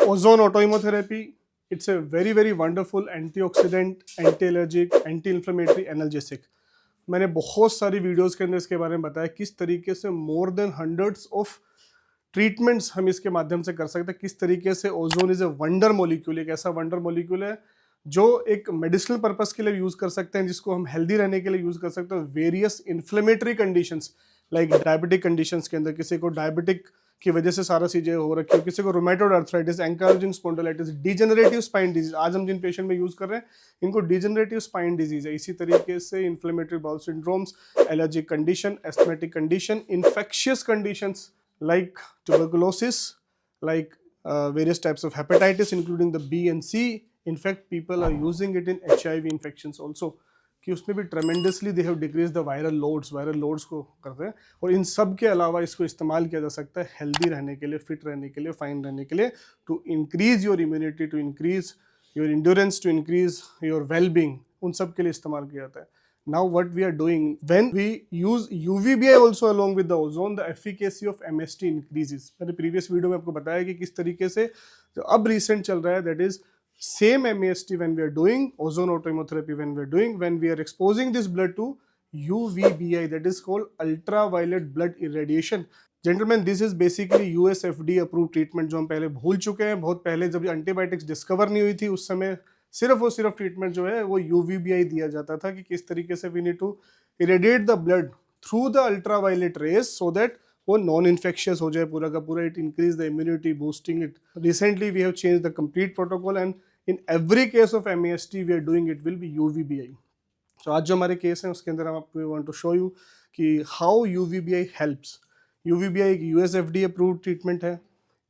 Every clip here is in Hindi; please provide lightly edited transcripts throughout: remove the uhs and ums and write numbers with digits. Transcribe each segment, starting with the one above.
Ozone autoimmunotherapy, it's a very very wonderful antioxidant, anti-allergic, anti-inflammatory, analgesic. मैंने बहुत सारी वीडियोस के अंदर इसके बारे में बताया किस तरीके से more than hundreds of treatments हम इसके माध्यम से कर सकते हैं, किस तरीके से ozone is a wonder molecule, एक ऐसा वंडर मॉलिक्यूल है जो एक मेडिसिनल पर्पस के लिए यूज कर सकते हैं, जिसको हम हेल्दी रहने के लिए यूज कर सकते हैं various inflammatory conditions like diabetic conditions के अंदर। किसी को डायबिटिक की वजह से सारा चीजें हो रखी है, किसी को rheumatoid arthritis, ankylosing spondylitis, degenerative spine disease, आज हम जिन पेशेंट में यूज कर रहे हैं इनको डिजेनरेटिव स्पाइन डिजीज है। इसी तरीके से inflammatory bowel syndromes, allergic condition, asthmatic condition, infectious conditions like tuberculosis, like various types of hepatitis including the B and C. In fact, people are using it in HIV infections also, कि उसमें भी tremendously they have decreased the viral loads को करते हैं। और इन सब के अलावा इसको इस्तेमाल किया जा सकता है हेल्दी रहने के लिए, फिट रहने के लिए, फाइन रहने के लिए, to increase your immunity, to increase your endurance, to increase your well being, उन सब के लिए इस्तेमाल किया जाता है। Now what we are doing, when we use UVBI also along with the ozone, the efficacy of MST increases. मैंने previous वीडियो में आपको बताया कि किस तरीके से जो अब recent चल रहा है, that is same MAST when we are doing ozone autoimmunotherapy, when we are exposing this blood to UVBI, that is called ultraviolet blood irradiation. Gentlemen, this is basically US FDA approved treatment जो हम पहले भूल चुके हैं। बहुत पहले जब एंटीबायोटिक्स डिस्कवर नहीं हुई थी उस समय सिर्फ और सिर्फ ट्रीटमेंट जो है वो यूवीबीआई दिया जाता था कि किस तरीके से we need to irradiate the blood through the ultraviolet rays so that वो नॉन इन्फेक्शियस हो जाए पूरा का पूरा, it increase the immunity, boosting it. Recently we have change the complete protocol and in every case of MAST we are doing it will be UVBI. So आज जो हमारे केस हैं उसके अंदर हम आपको वांट टू शो यू कि हाउ यूवीबीआई हेल्प्स। यूवीबीआई एक यूएस एफडी अप्रूव्ड ट्रीटमेंट है।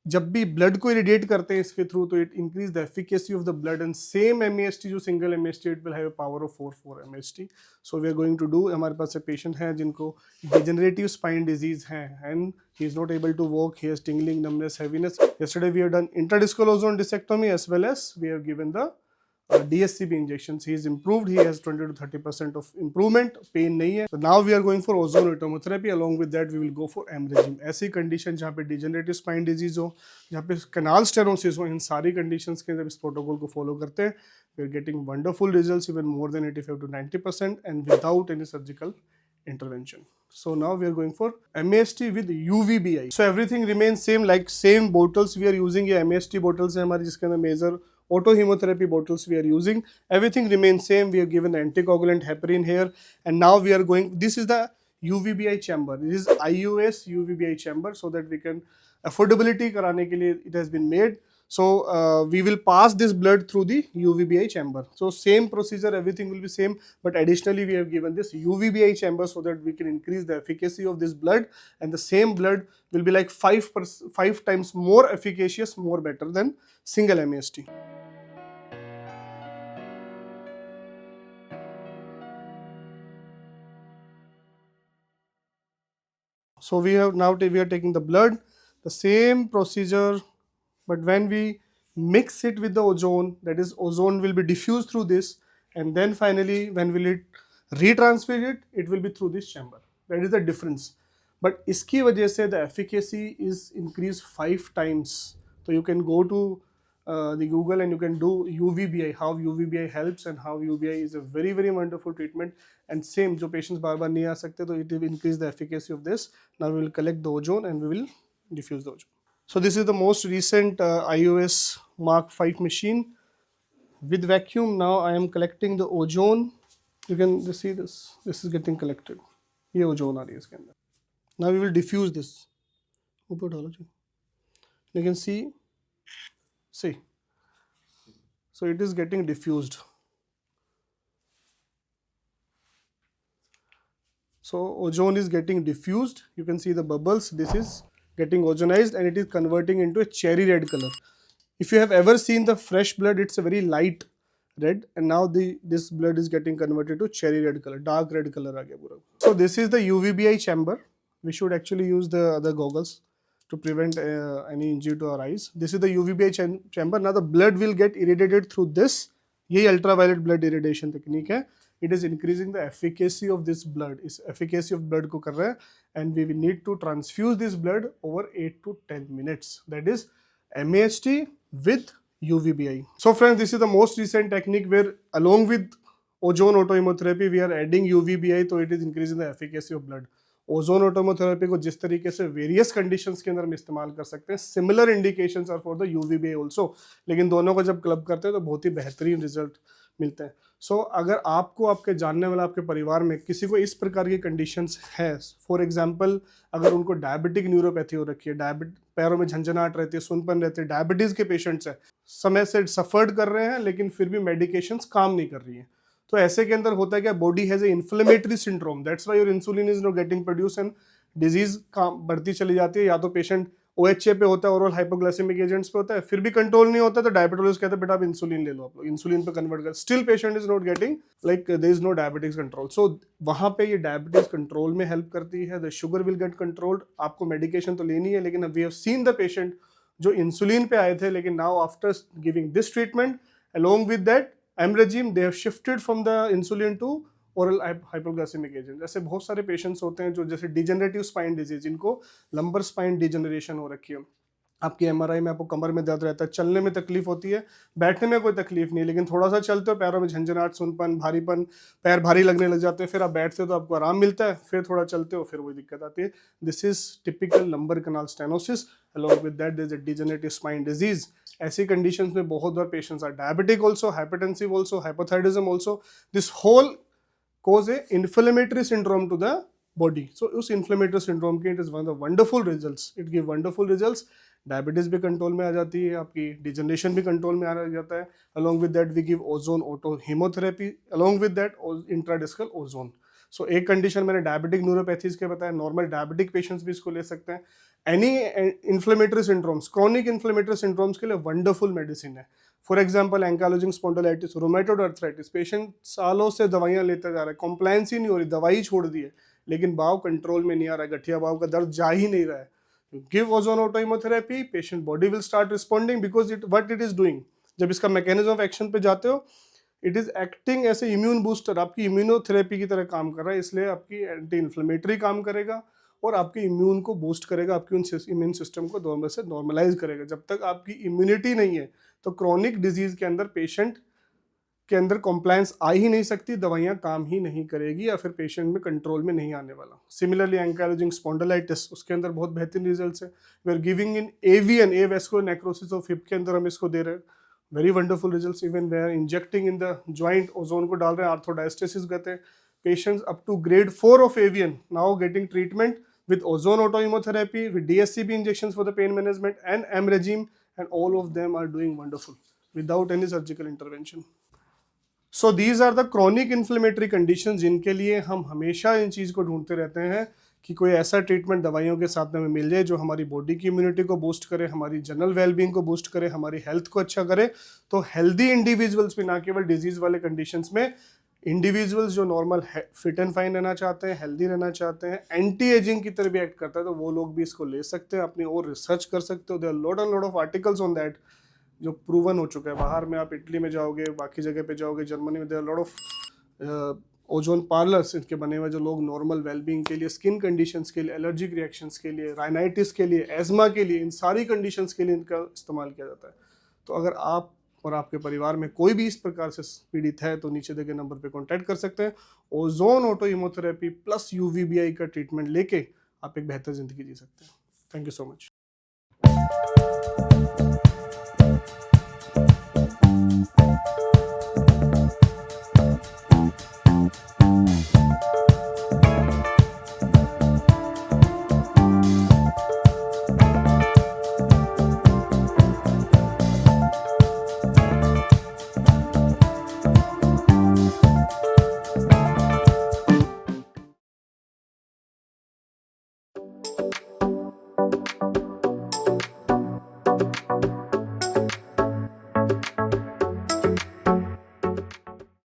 जब भी ब्लड को इरिडिएट करते हैं इसके थ्रू तो it increase the efficacy of the blood and same MAST जो single MAST it will have a power of 4 MAST. So we are going to do, हमारे पास एक पेशेंट है जिनको डिजेनरेटिव स्पाइन डिजीज है and he is not able to walk, he has tingling, numbness, heaviness. Yesterday we have done intradiscal ozone discectomy as well as we have given the DSCB injections. He is improved. He has 20 to 30% of improvement. Pain नहीं है. So now we are going for ozone autoimmunotherapy. Along with that, we will go for M regime. ऐसी condition जहाँ पे degenerative spine disease हो, जहाँ पे canal stenosis हो, इन सारी conditions के जब इस protocol को follow करते हैं, we are getting wonderful results, even more than 85 to 90%, and without any surgical intervention. So now we are going for MAST with UVBI. So everything remains same, like same bottles we are using. ये MAST bottles हैं हमारी जिसके अंदर major autohemotherapy bottles we are using. Everything remains same. We have given the anticoagulant heparin here, and now we are going, this is the UVBI chamber. This is IUS UVBI chamber, so that we can affordability कराने के लिए it has been made. So we will pass this blood through the UVBI chamber. So same procedure, everything will be same, but additionally we have given this UVBI chamber so that we can increase the efficacy of this blood, and the same blood will be like 5 times more efficacious, more better than single MAST. So we are taking the blood, the same procedure, but when we mix it with the ozone, that is ozone will be diffused through this, and then finally when will it retransfer it, it will be through this chamber. That is the difference. But इसकी वजह से the efficacy is increased 5 times. So you can go to the Google and you can do UVBI, how UVBI helps and how UVBI is a very very wonderful treatment. And same, जो patients बार बार नहीं आ सकते तो it will increase the efficacy of this. Now we will collect the ozone and we will diffuse the ozone. So this is the most recent iOS Mark 5 machine with vacuum. Now I am collecting the ozone. You can see this. This is getting collected. ये ozone आ रही है इसके अंदर. Now we will diffuse this. ऊपर डालो जी. You can see. So it is getting diffused. So ozone is getting diffused. You can see the bubbles. This is getting ozonized and it is converting into a cherry red color. If you have ever seen the fresh blood, it's a very light red, and now this blood is getting converted to cherry red color, dark red color aa gaya pura. So this is the UVBI chamber. We should actually use the other goggles to prevent any injury to our eyes. This is the UVBI chamber. Now the blood will get irradiated through this. ये ultraviolet blood irradiation technique है. It is increasing the efficacy of this blood. इस efficacy of blood को कर रहा है, and we will need to transfuse this blood over 8 to 10 minutes. That is MAHT with UVBI. So friends, this is the most recent technique where along with ozone autoimmunotherapy we are adding UVBI, तो it is increasing the efficacy of blood. Ozone autohemotherapy को जिस तरीके से वेरियस कंडीशंस के अंदर हम इस्तेमाल कर सकते हैं, similar indications are for the UVBI also, लेकिन दोनों को जब क्लब करते हैं तो बहुत ही बेहतरीन रिजल्ट मिलते हैं. सो अगर आपको, आपके जानने वाला, आपके परिवार में किसी को इस प्रकार की कंडीशंस है, फॉर एग्जांपल अगर उनको डायबिटिक न्यूरोपैथी हो रखी है, पैरों में झंझनाहट रहती है, सुनपन रहती है, डायबिटीज़ के पेशेंट्स हैं, समय से सफ़र्ड कर रहे हैं लेकिन फिर भी मेडिकेशंस काम नहीं कर रही हैं, तो ऐसे के अंदर होता है क्या, body has a inflammatory syndrome, that's why your insulin is not getting produce and disease बढ़ती चली जाती है. या तो पेशेंट OHA पे होता है, ओरल हाइपोग्लाइसेमिक एजेंट्स पे होता है, फिर भी कंट्रोल नहीं होता, तो डायबिटोलॉजिस्ट कहते हैं बेटा आप इंसुलिन ले लो, आप लोग इंसुलिन पे कन्वर्ट कर, still patient is not getting, like there is no diabetes control. So वहाँ पे ये डायबिटीज कंट्रोल में हेल्प करती है. The sugar will get controlled. आपको मेडिकेशन तो लेनी है, लेकिन we have seen the patient जो इंसुलिन पे आए थे, लेकिन now after giving this treatment along with that Emregime, they have shifted from the insulin to oral hypoglycaemic agent. ऐसे बहुत सारे पेशेंट्स होते हैं जो जैसे डिजेनरेटिव स्पाइन डिजीज, जिनको लंबर स्पाइन डिजेनरेशन हो रखी है. आपकी MRI में आपको कमर में दर्द रहता है, चलने में तकलीफ होती है, बैठने में कोई तकलीफ नहीं, लेकिन थोड़ा सा चलते हो पैरों में झंझनाहट, सुनपन, भारीपन, पैर भारी लगने लग जाते हैं, फिर आप बैठते हो तो आपको आराम मिलता है, फिर थोड़ा चलते हो फिर वही दिक्कत आती है. This is typical lumbar canal stenosis. along with that there is a degenerative spine disease. ऐसी कंडीशंस में बहुत बार patients are diabetic also, hypertensive also, hypothyroidism also. This whole cause a inflammatory syndrome to the body. So उस inflammatory syndrome के it is one of the wonderful results. It give wonderful results. Diabetes भी कंट्रोल में आ जाती है, आपकी डिजनरेशन भी कंट्रोल में आ जाता है. along with that we give ozone auto hematherapy, along with that intradiscal ozone. So एक कंडीशन मैंने डायबिटिक न्यूरोपैथीज के बताया, नॉर्मल डायबिटिक पेशेंट्स भी इसको ले सकते हैं. Any inflammatory syndromes, chronic inflammatory syndromes के लिए वंडरफुल मेडिसिन है. For example ankylosing spondylitis, rheumatoid arthritis, patient सालों से दवाइयाँ लेते जा रहा है, कॉम्प्लायंस ही नहीं हो रही, दवाई छोड़ दी है, लेकिन बाव कंट्रोल में नहीं आ रहा है, गठिया बाव का दर्द जा ही नहीं रहा है. Give ozone autohemotherapy, patient body will start responding because what it is doing. जब इसका मैकेनिज्म ऑफ एक्शन पे जाते हो, it is acting as a immune booster, आपकी इम्यूनोथेरेपी की तरह काम कर रहा है, इसलिए आपकी एंटी इन्फ्लेमेटरी काम करेगा और आपके इम्यून को बूस्ट करेगा, आपकी इम्यून सिस्टम को नॉर्मल से नॉर्मलाइज करेगा. जब तक आपकी इम्यूनिटी नहीं है तो क्रॉनिक डिजीज के अंदर पेशेंट के अंदर कॉम्प्लायंस आ ही नहीं सकती, दवाइयाँ काम ही नहीं करेगी या फिर पेशेंट में कंट्रोल में नहीं आने वाला. सिमिलरली एंकाइलोजिंग स्पॉन्डिलाइटिस, उसके अंदर बहुत बेहतरीन रिजल्ट्स है. We are giving in AVN, avascular necrosis of hip के अंदर हम इसको दे रहे हैं, very wonderful results. Even we are injecting in the joint, ozone को डाल रहे हैं, आर्थोडायस्टेसिस कहते हैं. Patients up to grade 4 of AVN now getting treatment with ozone autoimmunotherapy, with DSCB injections for the pain management and Emregime, and all of them are doing wonderful without any surgical intervention. So these are the chronic inflammatory conditions जिनके लिए हम हमेशा इन चीज़ को ढूंढते रहते हैं कि कोई ऐसा ट्रीटमेंट दवाइयों के साथ में हमें मिल जाए जो हमारी बॉडी की इम्यूनिटी को बूस्ट करे, हमारी जनरल वेलबींग को बूस्ट करे, हमारी हेल्थ को अच्छा करे. तो हेल्दी इंडिविजुअल्स भी, ना केवल डिजीज वाले कंडीशंस में, इंडिविजुअल्स जो नॉर्मल फिट एंड फाइन रहना चाहते हैं, हेल्दी रहना चाहते हैं, एंटी एजिंग की तरह भी एक्ट करता है, तो वो लोग भी इसको ले सकते हैं, अपनी और रिसर्च कर सकते हो. There lot and lot of articles on that जो प्रूवन हो चुका है. बाहर में आप इटली में जाओगे, बाकी जगह पे जाओगे, जर्मनी में, there lot of ozone parlours इनके बने हुए, जो लोग नॉर्मल वेलबींग के लिए, स्किन कंडीशंस के लिए, एलर्जिक रिएक्शंस के लिए, राइनाइटिस के लिए, एजमा के लिए, इन सारी कंडीशंस के लिए इनका इस्तेमाल किया जाता है. तो अगर आप और आपके परिवार में कोई भी इस प्रकार से पीड़ित है तो नीचे दिए नंबर पे कांटेक्ट कर सकते हैं. ओजोन ऑटोइमोथेरेपी प्लस UVBI का ट्रीटमेंट लेके आप एक बेहतर जिंदगी जी सकते हैं. Thank you so much.